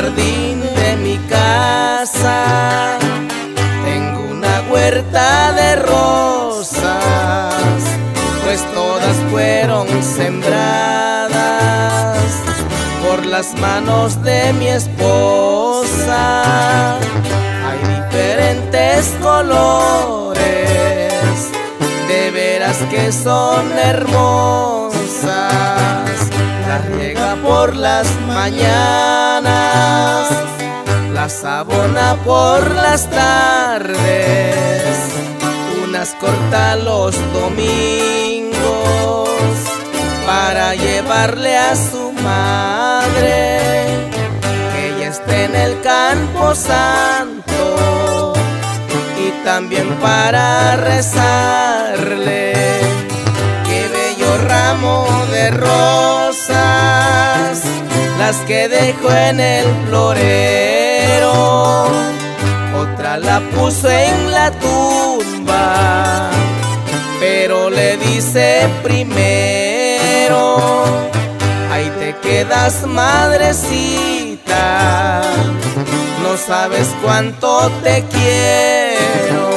jardín de mi casa tengo una huerta de rosas, pues todas fueron sembradas por las manos de mi esposa. Hay diferentes colores, de veras que son hermosas. Las riega por las mañanas, las abona por las tardes, unas corta los domingos para llevarle a su madre, que ella esté en el campo santo, y también para rezarle. Qué bello ramo de rosas las que dejó en el florero, otra la puso en la tumba, pero le dice primero: ahí te quedas, madrecita, no sabes cuánto te quiero.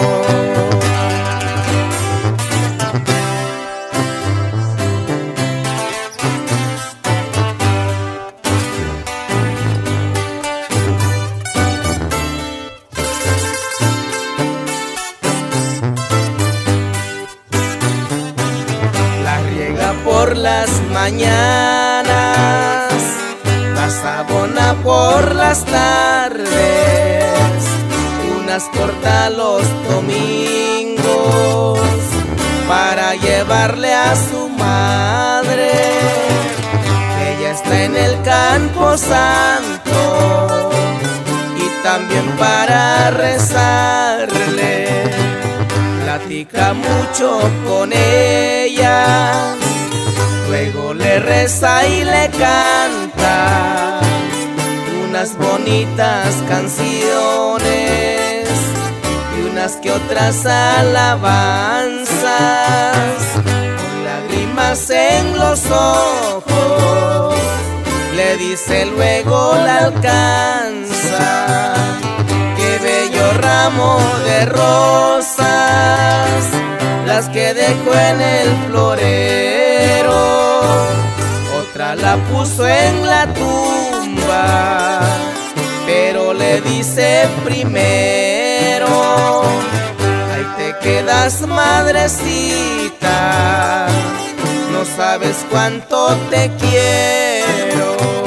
Por las mañanas, las abona por las tardes, unas corta los domingos para llevarle a su madre, que ella está en el campo santo, y también para rezarle. Platica mucho con ella, luego le reza y le canta unas bonitas canciones y unas que otras alabanzas. Con lágrimas en los ojos le dice luego la alcanza: qué bello ramo de rosas las que dejó en el florero, otra la puso en la tumba, pero le dice primero: ahí te quedas, madrecita, no sabes cuánto te quiero.